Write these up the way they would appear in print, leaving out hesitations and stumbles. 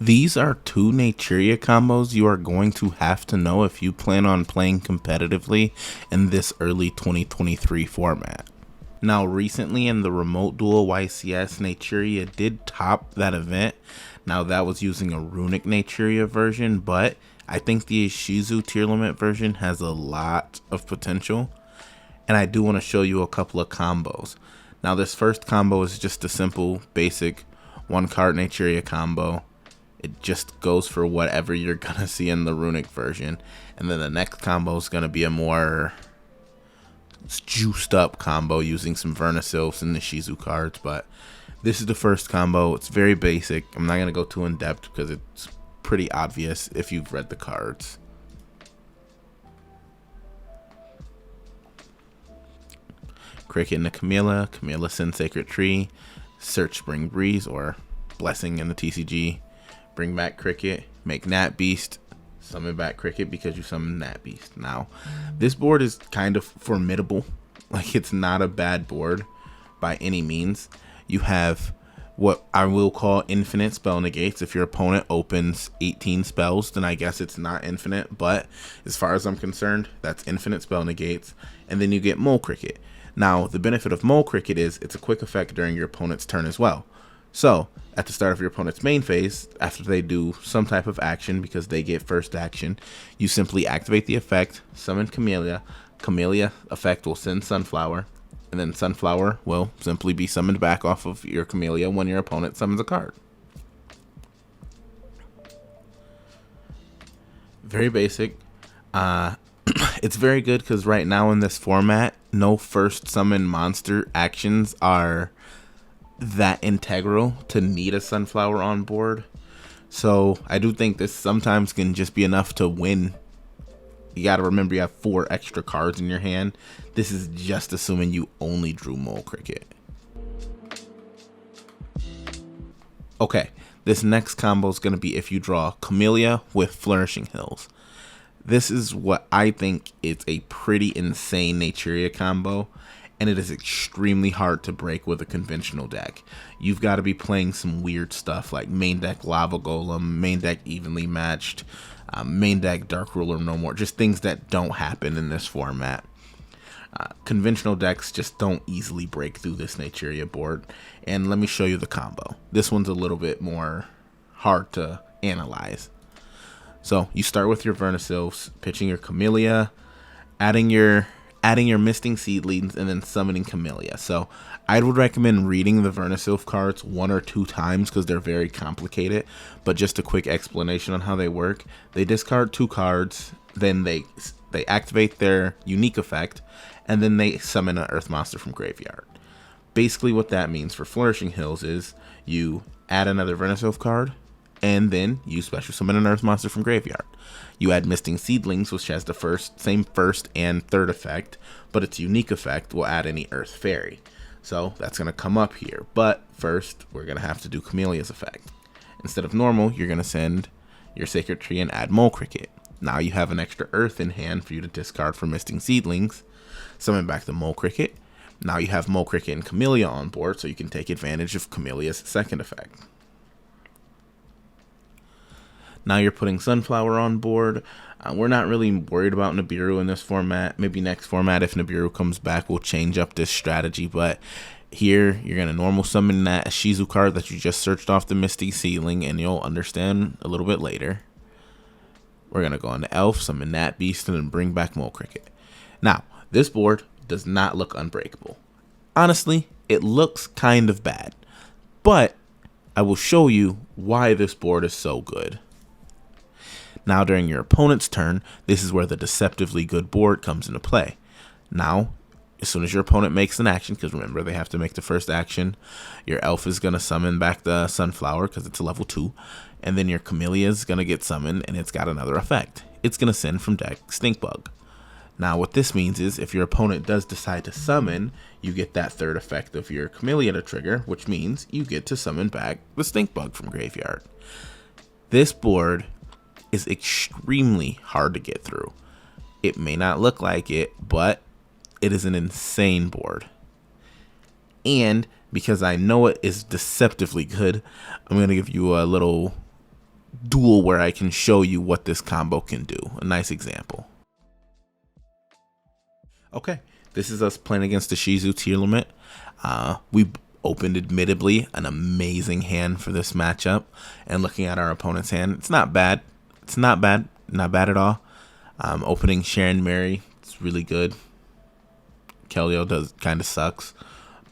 These are two Naturia combos you are going to have to know if you plan on playing competitively in this early 2023 format. Now, recently in the Remote Duel YCS, Naturia did top that event. Now, that was using a Runic Naturia version, but I think the Ishizu tier limit version has a lot of potential. And I do want to show you a couple of combos. Now, this first combo is just a simple, basic one card Naturia combo. It just goes for whatever you're gonna see in the Runic version. And then the next combo is gonna be a more juiced up combo using some Vernisylphs and the Shizu cards. But this is the first combo. It's very basic. I'm not gonna go too in depth because it's pretty obvious if you've read the cards. Cricket into Camellia, Camellia send Sacred Tree, search Spring Breeze or Blessing in the TCG. Bring back Cricket, make Nat Beast, summon back Cricket because you summon Nat Beast. Now, this board is kind of formidable. Like, it's not a bad board by any means. You have what I will call infinite spell negates. If your opponent opens 18 spells, then I guess it's not infinite. But as far as I'm concerned, that's infinite spell negates. And then you get Mole Cricket. Now, the benefit of Mole Cricket is it's a quick effect during your opponent's turn as well. So, at the start of your opponent's main phase, after they do some type of action, because they get first action, you simply activate the effect, summon Camellia. Camellia effect will send Sunflower, and then Sunflower will simply be summoned back off of your Camellia when your opponent summons a card. Very basic. It's very good because right now in this format, no first summon monster actions are that integral to need a Sunflower on board. So I do think this sometimes can just be enough to win. You got to remember you have 4 extra cards in your hand. This is just assuming you only drew Mole Cricket. Okay, this next combo is going to be if you draw Camellia with Flourishing Hills. This is what I think is a pretty insane Naturia combo, and it is extremely hard to break with a conventional deck. You've got to be playing some weird stuff like main deck Lava Golem, main deck Evenly Matched, main deck Dark Ruler No More, just things that don't happen in this format. Conventional decks just don't easily break through this Naturia board, and let me show you the combo. This one's a little bit more hard to analyze. So you start with your Vernisylphs, pitching your Camellia, adding your Misting Seedlings, and then summoning Camellia. So I would recommend reading the Vernisylph cards 1 or 2 times because they're very complicated. But just a quick explanation on how they work. They discard 2 cards, then they activate their unique effect, and then they summon an Earth Monster from graveyard. Basically what that means for Flourishing Hills is you add another Vernisylph card, and then you special summon an Earth Monster from graveyard. You add Misting Seedlings, which has the same first and third effect, but its unique effect will add any Earth Fairy. So that's going to come up here. But first, we're going to have to do Camellia's effect. Instead of normal, you're going to send your Sacred Tree and add Mole Cricket. Now you have an extra Earth in hand for you to discard for Misting Seedlings. Summon back the Mole Cricket. Now you have Mole Cricket and Camellia on board, so you can take advantage of Camellia's second effect. Now you're putting Sunflower on board. We're not really worried about Nibiru in this format. Maybe next format, if Nibiru comes back, we'll change up this strategy. But here, you're going to normal summon that Shizu card that you just searched off the Misty Seedling, and you'll understand a little bit later. We're going to go into Elf, summon Nat Beast, and then bring back Mole Cricket. Now, this board does not look unbreakable. Honestly, it looks kind of bad. But I will show you why this board is so good. Now, during your opponent's turn, this is where the deceptively good board comes into play. Now, as soon as your opponent makes an action, because remember, they have to make the first action, your Elf is going to summon back the Sunflower because it's a level 2, and then your Camellia is going to get summoned, and it's got another effect. It's going to send from deck Stinkbug. Now, what this means is if your opponent does decide to summon, you get that third effect of your Camellia to trigger, which means you get to summon back the Stinkbug from graveyard. This board is extremely hard to get through. It may not look like it, but it is an insane board. And because I know it is deceptively good, I'm going to give you a little duel where I can show you what this combo can do. A nice example. Okay, this is us playing against the Shizu tier limit. We opened admittedly an amazing hand for this matchup, and looking at our opponent's hand, it's not bad. It's not bad at all. Opening Sharon Mary, it's really good. Kelio does kind of sucks,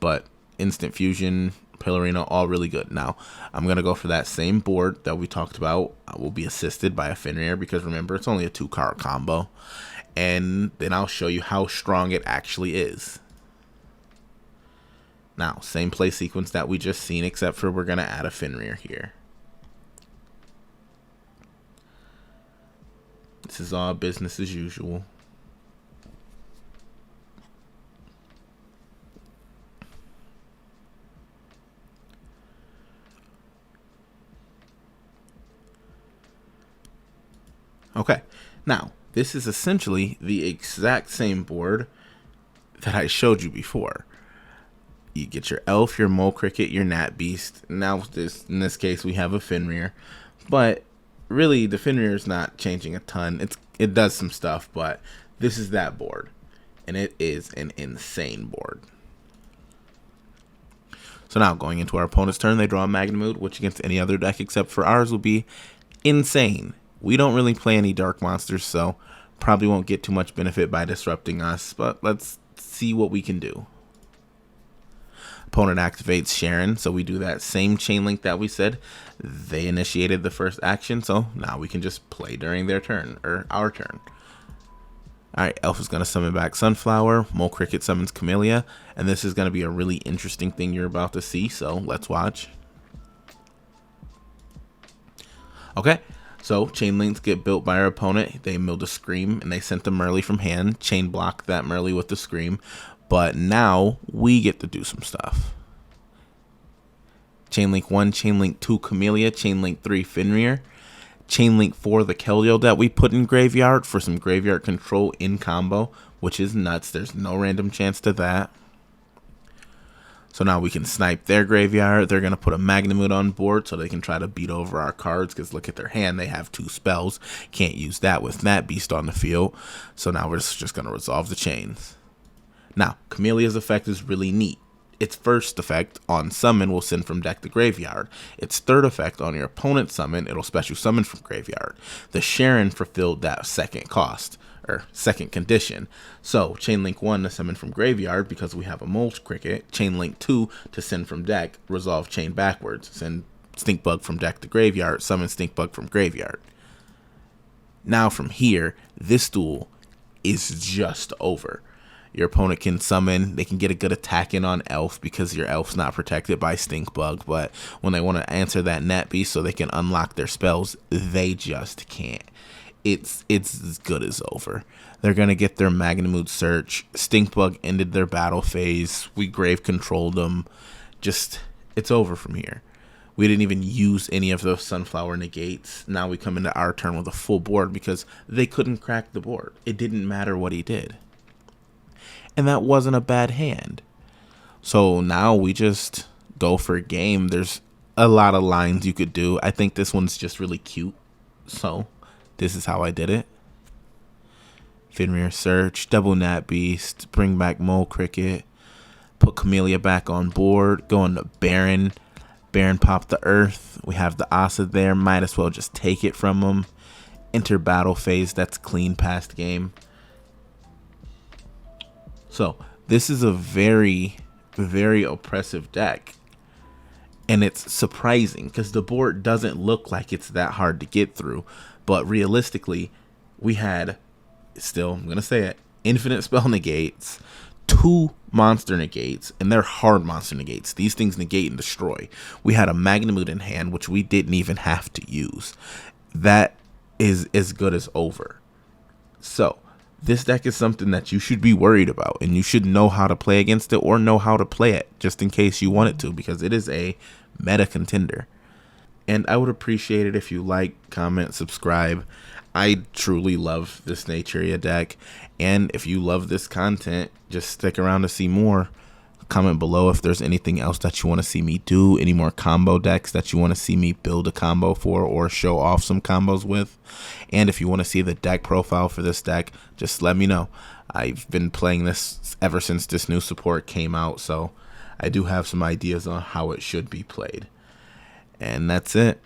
but Instant Fusion, Pillarino, all really good. Now, I'm gonna go for that same board that we talked about. I will be assisted by a Fenrir because remember, it's only a 2-card combo, and then I'll show you how strong it actually is. Now, same play sequence that we just seen, except for we're gonna add a Fenrir here. This is all business as usual. Okay, now this is essentially the exact same board that I showed you before. You get your Elf, your Mole Cricket, your Nat Beast. Now in this case we have a Fenrir, but really the Fenrir is not changing a ton. It does some stuff, but this is that board, and it is an insane board. So now going into our opponent's turn, they draw a Magnitude, which against any other deck except for ours will be insane. We don't really play any dark monsters, so probably won't get too much benefit by disrupting us, but let's see what we can do. Opponent activates Sharon, so we do that same chain link that we said. They initiated the first action, so now we can just play during their turn, or our turn. Alright, Elf is going to summon back Sunflower, Mole Cricket summons Camellia, and this is going to be a really interesting thing you're about to see, so let's watch. Okay. So, chain links get built by our opponent. They milled a Scream, and they sent the Merly from hand. Chain blocked that Merly with the Scream. But now, we get to do some stuff. Chain link 1, chain link 2, Camellia. Chain link 3, Fenrir. Chain link 4, the Kelio that we put in graveyard for some graveyard control in combo, which is nuts. There's no random chance to that. So now we can snipe their graveyard. They're going to put a Magnitude on board so they can try to beat over our cards because look at their hand. They have 2 spells. Can't use that with Nat Beast on the field. So now we're just going to resolve the chains. Now, Camelia's effect is really neat. Its first effect on summon will send from deck to graveyard. Its third effect on your opponent's summon, it'll special summon from graveyard. The Sharon fulfilled that second cost. Or second condition. So chain link 1 to summon from graveyard because we have a Mole Cricket. Chain link 2 to send from deck, resolve chain backwards. Send Stinkbug from deck to graveyard, summon Stinkbug from graveyard. Now from here, this duel is just over. Your opponent can summon, they can get a good attack in on Elf because your Elf's not protected by Stinkbug, but when they want to answer that Nat Beast so they can unlock their spells, they just can't. It's as good as over. They're going to get their Magnitude Search. Stinkbug ended their battle phase. We grave controlled them. Just, it's over from here. We didn't even use any of those Sunflower negates. Now we come into our turn with a full board because they couldn't crack the board. It didn't matter what he did. And that wasn't a bad hand. So now we just go for a game. There's a lot of lines you could do. I think this one's just really cute. So this is how I did it. Fenrir Search, double Nat Beast, bring back Mole Cricket, put Camellia back on board, go into Baron. Baron popped the Earth. We have the Asa there. Might as well just take it from him. Enter battle phase. That's clean past game. So this is a very, very oppressive deck. And it's surprising because the board doesn't look like it's that hard to get through. But realistically, we had, still, I'm going to say it, infinite spell negates, 2 monster negates, and they're hard monster negates. These things negate and destroy. We had a Magnitude in hand, which we didn't even have to use. That is as good as over. So, this deck is something that you should be worried about, and you should know how to play against it or know how to play it, just in case you want it to, because it is a meta contender. And I would appreciate it if you like, comment, subscribe. I truly love this Naturia deck. And if you love this content, just stick around to see more. Comment below if there's anything else that you want to see me do, any more combo decks that you want to see me build a combo for or show off some combos with. And if you want to see the deck profile for this deck, just let me know. I've been playing this ever since this new support came out, so I do have some ideas on how it should be played. And that's it.